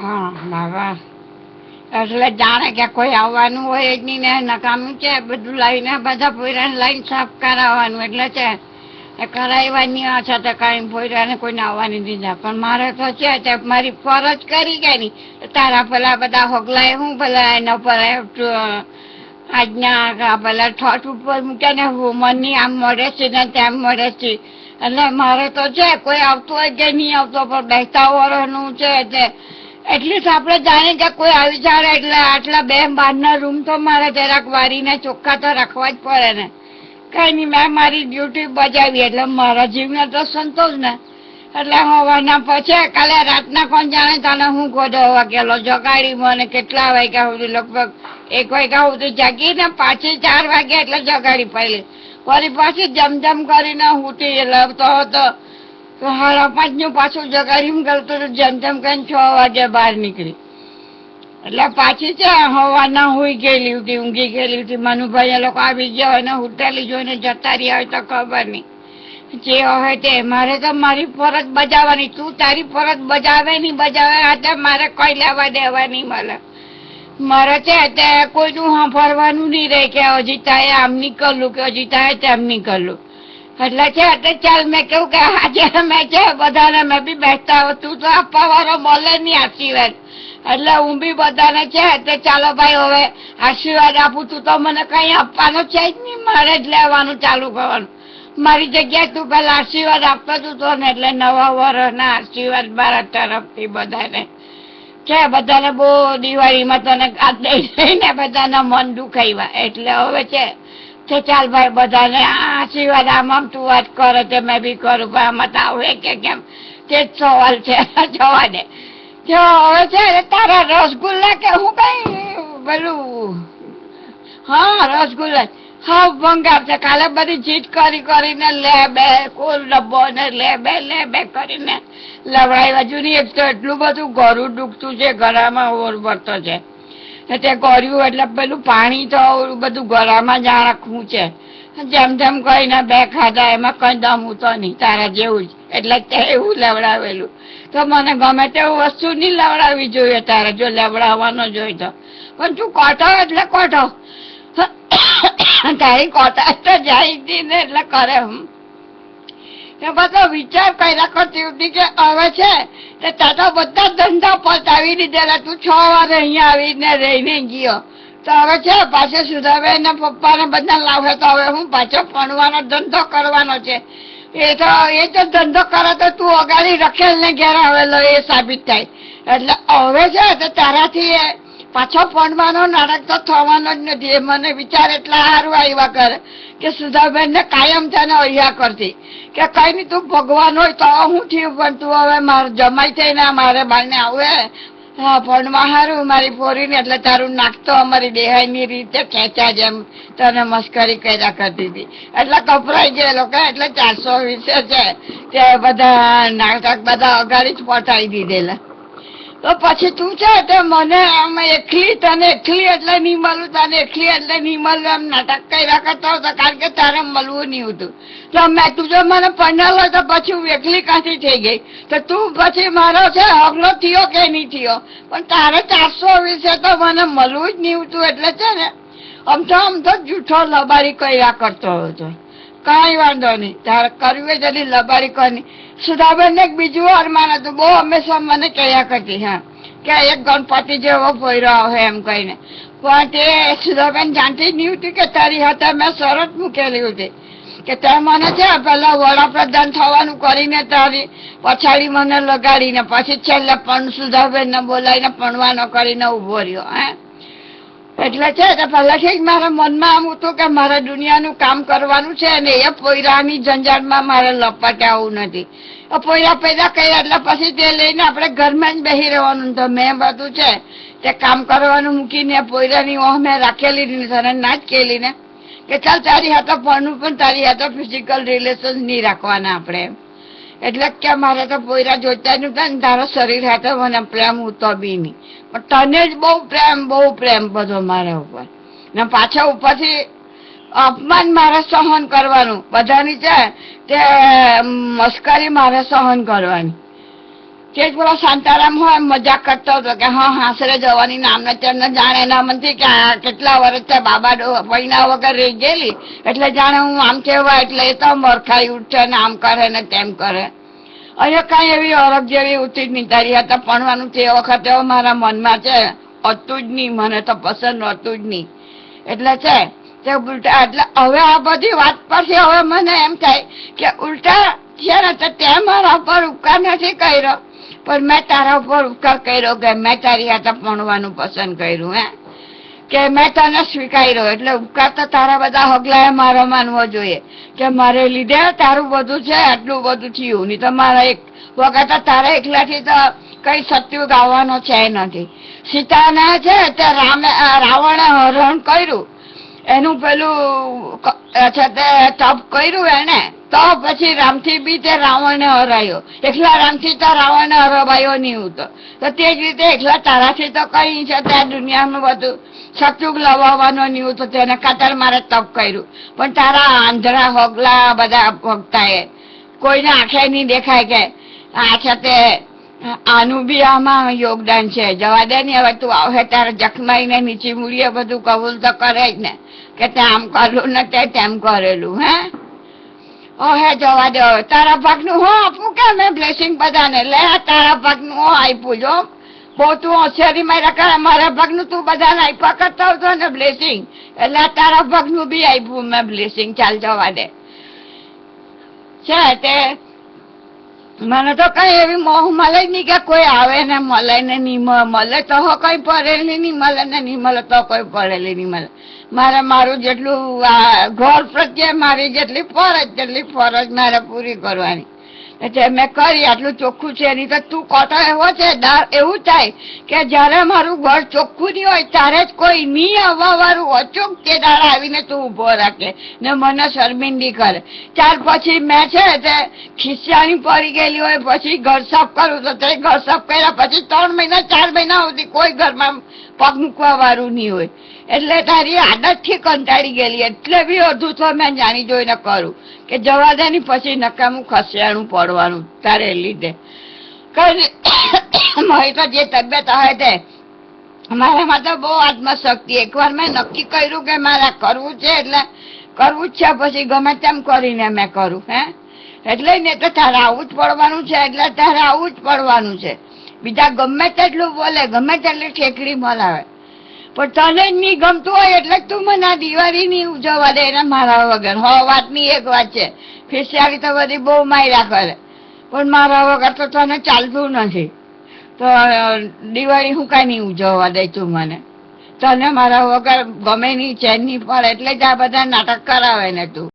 હા બાબા, એટલે જાણે કે કોઈ આવવાનું હોય જ નહીં ને નકામું છે, બધું લઈને બધા પોયરાને લઈને સાફ કરાવવાનું એટલે છે એ કરાવવાની છે તો કઈ પોયરાને કોઈને આવવાની દીધા. પણ મારે તો છે તે મારી ફરજ કરી કે નહીં, તારા પેલા બધા હોગલાય હું પેલા એના પર આજના પેલા ઠોઠ ઉપર મૂકે ને મનની આમ મળે છે ને તેમ મળે છે. એટલે મારે તો છે કોઈ આવતું હોય કે નહીં આવતો પણ બેસતા વર્ષનું છે તે એટલીસ્ટ આપણે જાણીએ કે કોઈ આવી જાય એટલે આટલા બે બહારના રૂમ તો મારે જરાક વારીને ચોખ્ખા તો રાખવા જ પડે ને. કઈ નહીં, મેં મારી ડ્યુટી બજાવી એટલે મારા જીવને તો સંતોષ ને. એટલે હવાના પછી કાલે રાતના કોણ જાણે તને હું ગોડો વાગેલો જગાડી મને કેટલા વાગ્યા સુધી, લગભગ 1 વાગ્યા સુધી જાગીને પાછી 4 વાગ્યા એટલે જગાડી પડેલી. વળી પાછી જમજમ કરીને ઉઠી લાવતો હતો 5:30 નું પાછું જગાડી કરતું જેમ તેમ કરીને 6 વાગે બહાર નીકળી. એટલે પાછી છે હવાના હુઈ ગયેલી હતી, ઊંઘી ગયેલી હતી. મનુભાઈ એ લોકો આવી ગયા હોય ને હોટેલી જોઈને જતા રહ્યા હોય તો ખબર નહીં. જે હોય તે મારે તો મારી ફરજ બજાવવાની. તું તારી ફરજ બજાવે નહીં બજાવે એટલે મારે કોઈ લેવા દેવા નહીં મળે. મારે છે તે કોઈનું સાંભળવાનું નહીં રહે કે અજીતાએ આમ નીકળલું કે અજીતાએ તેમ નીકળલું. એટલે છે એટલે ચાલ મેં કેવું કે આજે મેં છે બધાને મેં બી બેસતા તું તો આપવા વાળો મળે નહીં આશીર્વાદ. એટલે હું બી બધાને છે એટલે ચાલો ભાઈ હવે આશીર્વાદ આપું. તું તો મને કઈ આપવાનો છે જ નહીં, મારે જ લેવાનું ચાલુ કરવાનું. મારી જગ્યાએ તું પેલા આશીર્વાદ આપતો હતો ને એટલે નવા વર્ષના આશીર્વાદ મારા તરફથી બધાને છે. બધાને બહુ દિવાળીમાં તને કાઢ દઈને બધાના મન દુખાવ્યા. એટલે હવે છે ચાલ ભાઈ બધાને આશીર્વાદ આમ તું વાત કરે તે મેં બી કરું પણ આમાં તો આવે કે કેમ તે જ સવાલ છે. જવા દે. જો હવે છે તારા રસગુલ્લા કે હું કઈ પેલું હા રસગુલ્લા હા ભંગાર છે. કાલે બધી જીત કરીને લે બે કુલ ડબ્બો ને લે બે કરીને લવડાવ્યા. જૂની એક તો એટલું બધું ગળું દુખતું છે, ગળામાં ઓર ભરતો છે તે ગળ્યું એટલે પેલું પાણી તો બધું ગળામાં જ રાખવું છે. જેમ તેમ કહીને 2 ખાધા એમાં કઈ દમ ઉતો નહીં તારા જેવું જ. એટલે એવું લવડાવેલું તો મને ગમે તેવું વસ્તુ નહીં લવડાવવી જોઈએ તારે જો લવડાવવાનો જોઈએ તો. પણ તું કોઠો એટલે કોઠો તારી કોટા તો જાય ને એટલે કરે. એ બધો વિચાર કર્યા કરતી હતી કે હવે છે તે તાતા બધા ધંધા પતાવી દીધેલા. તું 6 વાર અહીંયા આવીને રહીને ગયો તો હવે છે પાછો સુધાબેન ને પપ્પાને બધા લાવે તો હવે હું પાછો ભણવાનો ધંધો કરવાનો છે. એ તો ધંધો કરે તો તું અગાડી રખેલ ને ઘેર આવેલો એ સાબિત થાય. એટલે હવે છે તો તારાથી પાછો ભણવાનો નાટક તો થવાનો જ નથી. એ મને વિચાર એટલા સારું આવ્યા કરે કે સુધાબેન ને કાયમ તેને અહીંયા કરતી કે કઈ નઈ તું ભગવાન હોય તો હું થયું પણ તું હવે મારે જમાઈ થઈને મારે બાને આવે ભણવા સારું મારી પોરીને એટલે તારું નાખતો અમારી દેહાઈની રીતે ખેંચા જેમ તને મસ્કરી કર્યા કરતી હતી. એટલે કપરાઈ ગયેલો કે એટલે 420 છે તે બધા નાટક બધા અગાડી જ પટાવી દીધેલા. તો પછી તું છે તે મને આમ એકલી તને એકલી એટલે નહીં મળું તને એકલી એટલે નહીં મળું એમ નાટક કર્યા કરતો હતો કારણ કે તારે મળવું નહીં હતું. તો મેં તું જો મને પંડાલો તો પછી હું એકલી કાંથી થઈ ગઈ. તો તું પછી મારો છે હગલો થયો કે નહીં થયો પણ તારે 420 તો મને મળવું જ નહીં હતું. એટલે છે ને આમ તો જૂઠો લબારી કર્યા કરતો હતો. કઈ વાંધો નહીં તારે કરવી જલ્દી લબારી કરી. સુધાબેન ને બીજું અરમાન હતું બહુ હંમેશા મને કહ્યા કરતી હા કે એક ગણપતિ જેવો પોયરો આવે એમ કહીને. પણ તે સુધાબેન જાણતી જ નહીં હતી કે તારી હાથે મેં શરત મૂકેલી હતી કે તે મને છે પેલા વડાપ્રધાન થવાનું કરીને તારી પછાડી મને લગાડીને પછી છેલ્લે પણ સુધાબેન ને બોલાવીને ભણવાનો કરીને ઉભો રહ્યો. એટલે છે તો પહેલાથી જ મારા મનમાં આમ હતું કે મારે દુનિયાનું કામ કરવાનું છે ને એ પોયરાની ઝંઝાટમાં મારે લપટે આવું નથી. પોયરા પેદા કર્યા એટલે પછી તે લઈને આપણે ઘરમાં જ બેસી રહેવાનું. તો મેં બધું છે તે કામ કરવાનું મૂકીને પોયરાની ઓહ મેં રાખેલી તને ના જ કેલી ને કે ચાલ તારી હાથે ભણવું પણ તારી હાથે ફિઝિકલ રિલેશન નહીં રાખવાના આપણે. એટલે કે મારે તો પોયરા જોઈતા જ નતા ને તારા શરીર હાથે મને પ્રેમ ઉતો બી નહીં પણ તને જ બહુ પ્રેમ બધો મારા ઉપર ને પાછા ઉપરથી અપમાન મારે સહન કરવાનું બધાની છે તે મસ્કરી મારે સહન કરવાની. તે જ પેલો શાંતારામ હોય મજાક કરતો હતો કે હા હાસરે જવાની નામને તેમને જાણે એના મનથી કે આ કેટલા વર્ષ બાબા પૈના વગર રહી ગયેલી એટલે જાણે હું આમ કહેવાય એટલે એ તો મરખાઈ ઉઠે ને આમ કરે ને તેમ કરે. અહીંયા કઈ એવી અરગ જેવી ઉઠી જ નહીં તારી હતા ભણવાનું તે વખતે મારા મનમાં છે હતું જ નહીં, મને તો પસંદ હતું જ નહીં. એટલે છે તે ઉલટા એટલે હવે આ બધી વાત પરથી હવે મને એમ થાય કે ઉલટા છે ને તો તે મારા ઉપર ઉપકાર નથી કર્યો પણ મેં તારા ઉપર ઉપકાર કર્યો કે મેં તારી હાથે ભણવાનું પસંદ કર્યું. હે કે મેં તને સ્વીકાર્યો એટલે ઉપકાર તો તારા બધા હગલાએ મારો માનવો જોઈએ કે મારે લીધે તારું બધું છે આટલું બધું થયું. નહીં તો મારા એક વખત તારા એકલાથી તો કઈ સત્યુ ગાવાનો છે નથી. સીતાને છે તે રાવણે હરણ કર્યું એનું પેલું છે તે તપ કર્યું એને તો પછી રામથી બી તે રાવણને હરાયો. એકલા રામથી તો રાવણને હરવાયો નહીં હતો તો તે જ રીતે એકલા તારાથી તો કઈ છે તે દુનિયાનું બધું સચુગ લવાવાનો નહીં હતો તેને ખાતર મારે તપ કર્યું. પણ તારા આંધળા હોગલા બધા ભક્તાએ કોઈને આંખે નહીં દેખાય કે આ છે તે આનું બી આમાં યોગદાન છે. જવા દે ને હવે તું આવે તારે જખમાઈને નીચે મૂડીએ બધું કબૂલ તો કરે જ ને કે તે આમ કરેલું ને તે તેમ કરેલું. હે જવા દે હવે તારા ભાગનું હું આપું કે મેં બ્લેસિંગ બધાને લે તારા ભાગનું હું આપ્યું જો બહુ તું હોશિયારી માર્યા કરે મારા ભાગનું તું બધાને આપ્યા કરતો હતો ને બ્લેસિંગ એટલે તારા ભાગનું બી આપ્યું મેં બ્લેસિંગ. ચાલ જવા દે છે તે મને તો કઈ એવી મોહ મળે જ નહીં કે કોઈ આવે ને મળે ને નહીં મળે તો કઈ પડેલી નહીં મળે ને નહીં મળે તો કોઈ પડેલી નહીં મળે. મારે મારું જેટલું ઘર પ્રત્યે મારી જેટલી ફરજ મારે પૂરી કરવાની એટલે મેં કરી આટલું ચોખ્ખું છે. નહીં તો તું કોટો એવો છે એવું થાય કે જયારે મારું ઘર ચોખ્ખું નહીં હોય ત્યારે જ કોઈ નહીં આવવા વાળું અચૂક તે દાડા આવીને તું ઉભો રાખે ને મને શર્મિંદી કરે. ત્યાર પછી મેં છે તે ખિસ્સાની પડી ગયેલી હોય પછી ઘર સાફ કરું તો તે ઘર સાફ કર્યા પછી 3 મહિના 4 મહિના સુધી કોઈ ઘરમાં પગ મૂકવા વાળું નહીં હોય. એટલે તારી આદત થી કંટાળી ગયેલી એટલે બી અડધું તો મેં જાણી જોઈને કરું કે જવા દે ની પછી નકામું ખસિયાણું પડવાનું તારે લીધે. મારી તો જે તબિયત હોય તે મારામાં તો બહુ આત્મશક્તિ. એકવાર મેં નક્કી કર્યું કે મારે કરવું છે એટલે કરવું જ છે પછી ગમે તેમ કરીને મેં કરું. એટલે ને તો તારે આવું જ પડવાનું છે એટલે તારે આવું જ પડવાનું છે. બીજા ગમે તેટલું બોલે ગમે તેટલી ઠેકડી મલાવે પણ તને જ નહીં ગમતું હોય એટલે તું મને આ દિવાળી નહીં ઉજવવા દે ને મારા વગર. વાતની એક વાત છે ફિસિયાળી તો બધી બહુ માર્યા કરે પણ મારા વગર તો તને ચાલતું નથી તો દિવાળી હું કઈ નહીં ઉજવવા દે તું મને. તને મારા વગર ગમે નહીં ચેન નહીં પડે એટલે જ આ બધા નાટક કરાવે ને તું.